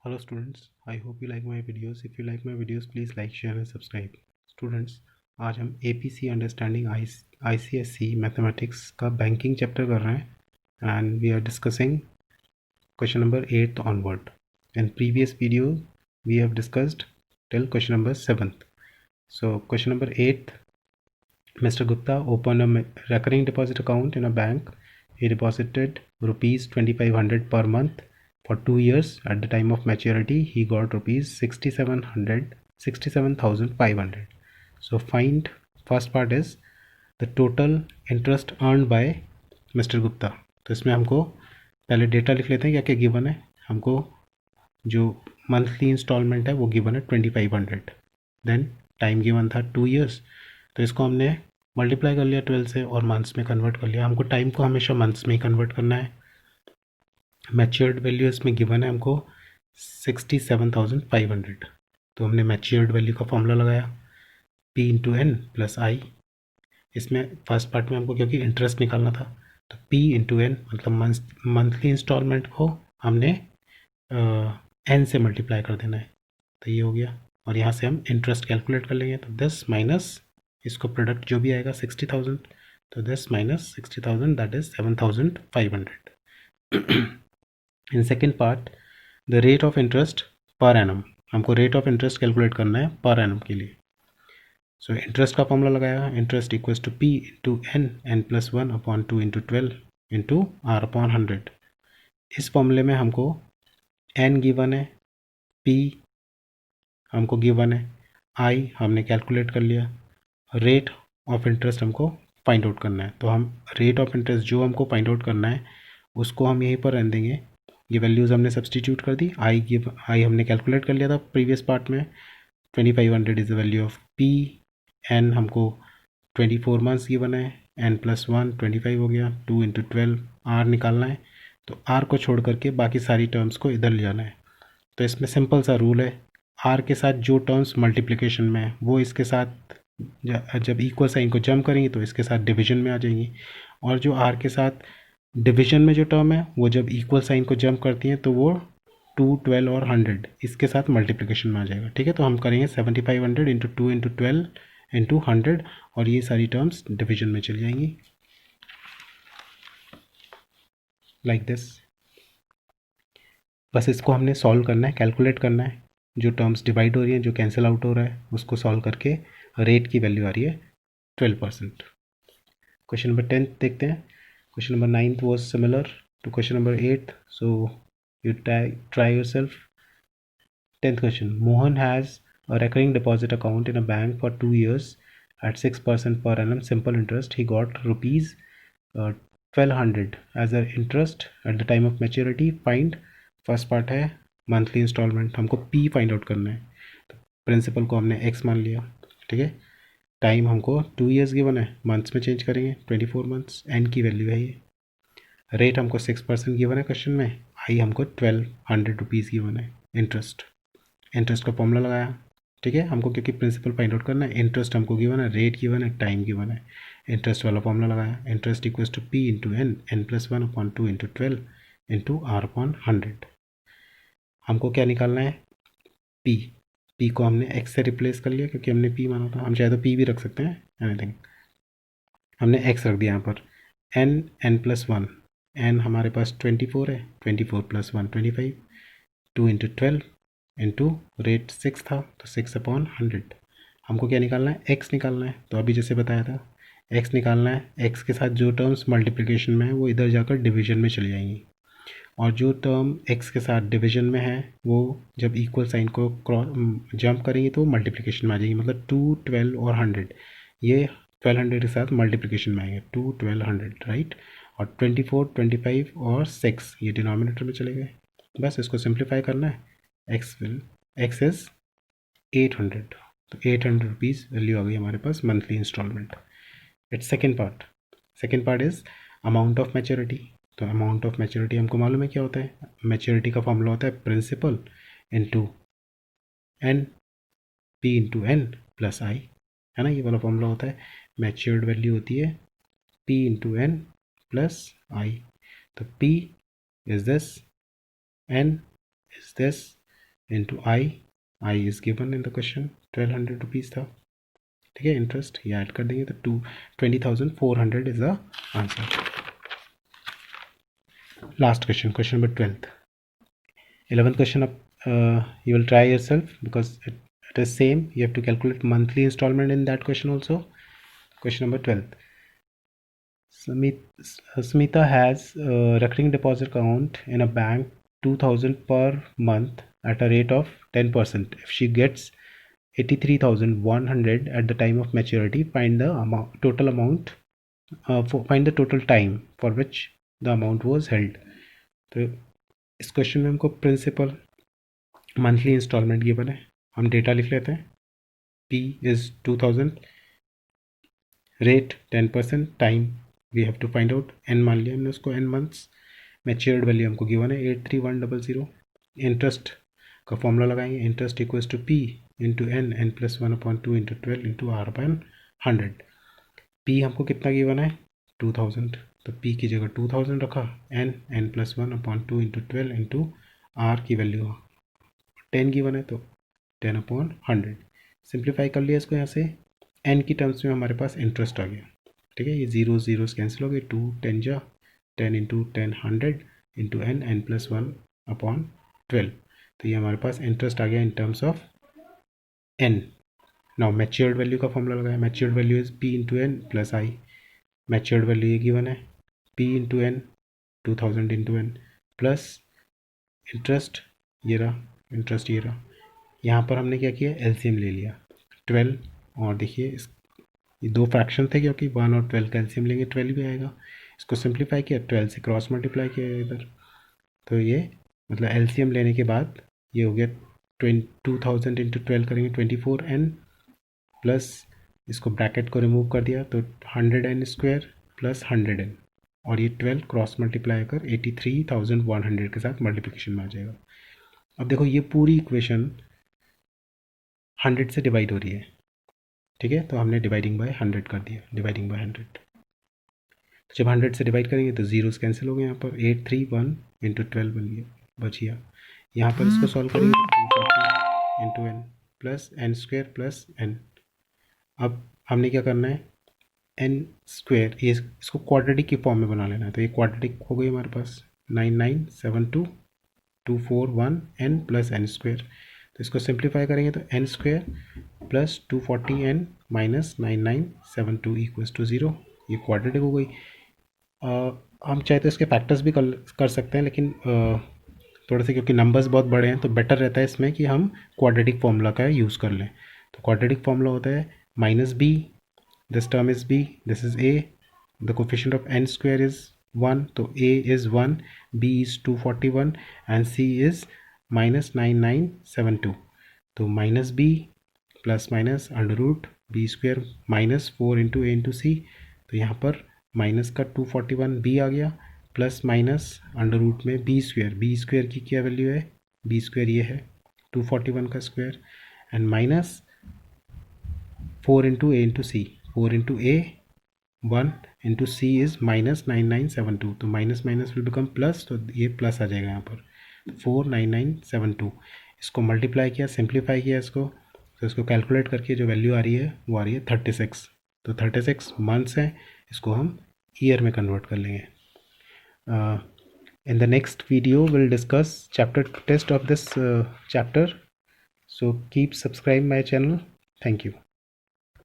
Hello students, I hope you like my videos. If you like my videos, please like, share and subscribe. Students, आज हम APC understanding ICSE mathematics का banking chapter कर रहे हैं and we are discussing question number 8 onward. In previous video, we have discussed till question number 7th. So question number 8, Mr. Gupta opened a recurring deposit account in a bank. He deposited rupees 2500 per month for 2 years. At the time of maturity, he got rupees 67,500. So find, first part is the total interest earned by Mr. Gupta. तो इसमें हमको पहले data लिख लेते हैं, क्या क्या given है. हमको जो मंथली इंस्टॉलमेंट है वो गिवन है 2500. देन टाइम गिवन था 2 years. तो इसको हमने मल्टीप्लाई कर लिया 12 से और मंथ्स में कन्वर्ट कर लिया. हमको टाइम को हमेशा मंथ्स में ही कन्वर्ट करना है. मैच्योर्ड वैल्यू इसमें गिवन है हमको 67,500. तो हमने मैच्योर्ड वैल्यू का फॉर्मूला लगाया P इंटू एन प्लस आई. इसमें फर्स्ट पार्ट में हमको क्योंकि इंटरेस्ट निकालना था तो P इंटू एन मतलब मंथली इंस्टॉलमेंट को हमने एन से मल्टीप्लाई कर देना है. तो ये हो गया और यहाँ से हम इंटरेस्ट कैलकुलेट कर लेंगे. तो 10 माइनस इसको प्रोडक्ट जो भी आएगा 60,000. तो 10 minus 60,000 that is 7,500. In second part the rate of interest per annum. हमको रेट ऑफ इंटरेस्ट कैलकुलेट करना है पर एनम के लिए. सो इंटरेस्ट का फॉर्मूला लगाया. Interest equals to P into n plus 1 upon 2 into 12 into r upon 100. इस फॉर्मूले में हमको एन गिवन है, P हमको गिवन है, आई हमने कैलकुलेट कर लिया, रेट ऑफ इंटरेस्ट हमको फाइंड आउट करना है. तो हम रेट ऑफ इंटरेस्ट जो हमको फाइंड आउट करना है उसको हम यहीं पर रहने देंगे. ये वैल्यूज़ हमने सब्सटीट्यूट कर दी. आई हमने कैलकुलेट कर लिया था प्रीवियस पार्ट में. 2500 is the value of P. N हमको 24 मंथ्स गिवन है. एन प्लस 1 25 हो गया. 2 इंटू 12 आर निकालना है. तो आर को छोड़ करके बाकी सारी टर्म्स को इधर ले जाना है. तो इसमें सिंपल सा रूल है, आर के साथ जो टर्म्स मल्टीप्लिकेशन में है वो इसके साथ जब इक्वल साइन को जंप करेंगे तो इसके साथ डिवीजन में आ जाएंगी. और जो आर के साथ डिवीजन में जो टर्म है वो जब इक्वल साइन को जंप करती हैं तो वो 2, 12 और 100 इसके साथ मल्टीप्लिकेशन में आ जाएगा. ठीक है, तो हम करेंगे 7500 इंटू 2 इंटू 12 इंटू 100 और ये सारी टर्म्स डिवीजन में चली जाएंगी लाइक दिस. बस इसको हमने सॉल्व करना है, कैलकुलेट करना है. जो टर्म्स डिवाइड हो रही हैं, जो कैंसिल आउट हो रहा है उसको सॉल्व करके रेट की वैल्यू आ रही है 12%. क्वेश्चन नंबर 10 देखते हैं. Question number 9 was similar to question number 8. So you try yourself. 10th question. Mohan has a recurring deposit account in a bank for 2 years at 6% per annum simple interest. He got rupees 1200 as an interest at the time of maturity. Find, first part है monthly installment. हमको P find out करना है. तो principal को हमने X मान लिया. ठीक है, टाइम हमको 2 years गिवन है, मंथ्स में चेंज करेंगे 24 मंथ्स. एन की वैल्यू है ये. रेट हमको 6% गिवन है क्वेश्चन में. आई हमको 1200 रुपीज़ गिवन है. इंटरेस्ट का फॉर्मूला लगाया. ठीक है, हमको क्योंकि प्रिंसिपल फाइंड आउट करना है. इंटरेस्ट हमको गिवन है, रेट गिवन है, टाइम गिवन है. इंटरेस्ट वाला फॉर्मूला लगाया. Interest equals to P into n plus 1 upon 2 into 12 into r upon 100. हमको क्या निकालना है, P को हमने X से रिप्लेस कर लिया क्योंकि हमने P माना था. हम चाहे तो P भी रख सकते हैं, एनीथिंग. हमने X रख दिया यहाँ पर. एन प्लस 1, एन हमारे पास 24 है, 24 प्लस 1 25, 2 इंटू 12 इंटू रेट 6 था तो 6 अपॉन 100. हमको क्या निकालना है, X निकालना है. तो अभी जैसे बताया था X निकालना है. X के साथ जो टर्म्स मल्टीप्लिकेशन में है वो इधर जाकर डिवीजन में चली जाएंगी और जो टर्म X के साथ डिवीजन में है वो जब इक्वल साइन को जंप करेंगी तो मल्टीप्लिकेशन में आ जाएगी. मतलब 2, 12 और 100 ये 1200 के साथ मल्टीप्लिकेशन में आएंगे. 2, 12, 100 राइट. और 24, 25 और 6 ये डिनोमिनेटर में चले गए. बस इसको सिंप्लीफाई करना है. X is 800. तो 800 रुपीज़ वैल्यू आ गई हमारे पास monthly instalment. It's second part is amount of maturity. तो अमाउंट ऑफ मैच्योरिटी हमको मालूम है क्या होता है. मैच्योरिटी का फॉर्मूला होता है principal into n, P into n plus i, है ना. ये वाला फॉर्मूला होता है. मैच्योर्ड वैल्यू होती है P इंटू एन प्लस आई. तो P is this, N is this into I is given in the question 1200 rupees था, ठीक है। इंटरेस्ट ये ऐड कर देंगे तो 20,400 is the answer. Last question, question number 12th 11th question up, you will try yourself because it is same. You have to calculate monthly installment in that question also. Question number 12th. Smita has a recurring deposit account in a bank 2,000 per month at a rate of 10%. If she gets 83,100 at the time of maturity, find the total amount, find the total time for which the amount was held. तो इस question में हमको principal monthly instalment given है, हम data लिख लेते हैं। P is 2000, rate 10%, time we have to find out, n मान लिया हमने उसको, n मंथ्स, मैच्योर्ड वैल्यू हमको गिवन है 83100। इंटरेस्ट का फॉर्मूला लगाएंगे, interest equals to P into n plus 1/2 into 12 into R/100। P हमको कितना गिवन है 2000, तो P की जगह 2000 रखा, n plus 1/2 into 12 into R की वैल्यू 10 गिवन है तो 10/100। सिंप्लीफाई कर लिया इसको यहाँ से, n की टर्म्स में हमारे पास इंटरेस्ट आ गया, ठीक है। ये जीरो जीरोस कैंसिल हो गए, 2 10 जा 10 इंटू 10 100 इंटू n प्लस 1/12, तो ये हमारे पास इंटरेस्ट आ गया in terms of n। Now matured value का फॉर्मूला लगाया, matured value is P into n plus I. Matured value ये गिवन है P into n 2000 into n plus interest ये रहा, इंटरेस्ट ये रहा। यहाँ पर हमने क्या किया, एलसीएम ले लिया 12, और देखिए ये दो फ्रैक्शन थे क्योंकि 1 और 12 का एलसीएम लेंगे 12 भी आएगा। इसको सिंप्लीफाई किया, 12 से क्रॉस मल्टीप्लाई किया इधर, तो ये मतलब एलसीएम लेने के बाद ये हो गया 2000 इंटू 12 करेंगे 24n प्लस इसको ब्रैकेट को रिमूव कर दिया तो 100n स्क्वायर प्लस 100n, और ये 12 क्रॉस मल्टीप्लाई कर 83,100 के साथ मल्टीप्लिकेशन में आ जाएगा। अब देखो ये पूरी इक्वेशन 100 से डिवाइड हो रही है, ठीक है, तो हमने डिवाइडिंग बाय 100 कर दिया, डिवाइडिंग बाय 100। तो जब 100 से डिवाइड करेंगे तो जीरोस कैंसिल हो गए, यहाँ पर 831 इंटू 12 बन गया, बचिया। यहाँ पर इसको सॉल्व करेंगे 240 into n plus n square plus n। अब हमने क्या करना है, n स्क्वायर ये इसको क्वाड्रेटिक की फॉर्म में बना लेना है, तो ये क्वाड्रेटिक हो गई हमारे पास 9972 241 n प्लस n स्क्वायर। तो इसको सिंप्लीफाई करेंगे तो n square plus 240n minus 9972 equals to 0, ये क्वाड्रेटिक हो गई। हम चाहे तो इसके फैक्टर्स भी कर सकते हैं, लेकिन थोड़े से क्योंकि नंबर्स बहुत बड़े हैं तो बेटर रहता है इसमें कि हम क्वाड्रेटिक फॉर्मूला का यूज़ कर लें। तो क्वाड्रेटिक फॉर्मूला होता है minus b, this term is b, this is a, the coefficient of n square is 1, तो a is 1, b is 241 and c is minus 9972। तो minus b plus minus under root b square minus 4 into a into c, तो यहाँ पर minus का 241 b आ गया plus minus under root में b square की क्या वैल्यू है, बी स्क्वायर ये है 241 का square, and minus 4 into a into c, 4 into a 1 into c is minus 9972, तो minus minus will become plus, तो ये प्लस आ जाएगा यहाँ पर 49972। इसको मल्टीप्लाई किया, सिंप्लीफाई किया इसको, तो इसको कैलकुलेट करके जो वैल्यू आ रही है वो आ रही है 36। तो 36 मंथ्स हैं, इसको हम ईयर में कन्वर्ट कर लेंगे। In the next video we'll discuss chapter test of this chapter, so keep subscribe my channel. Thank you.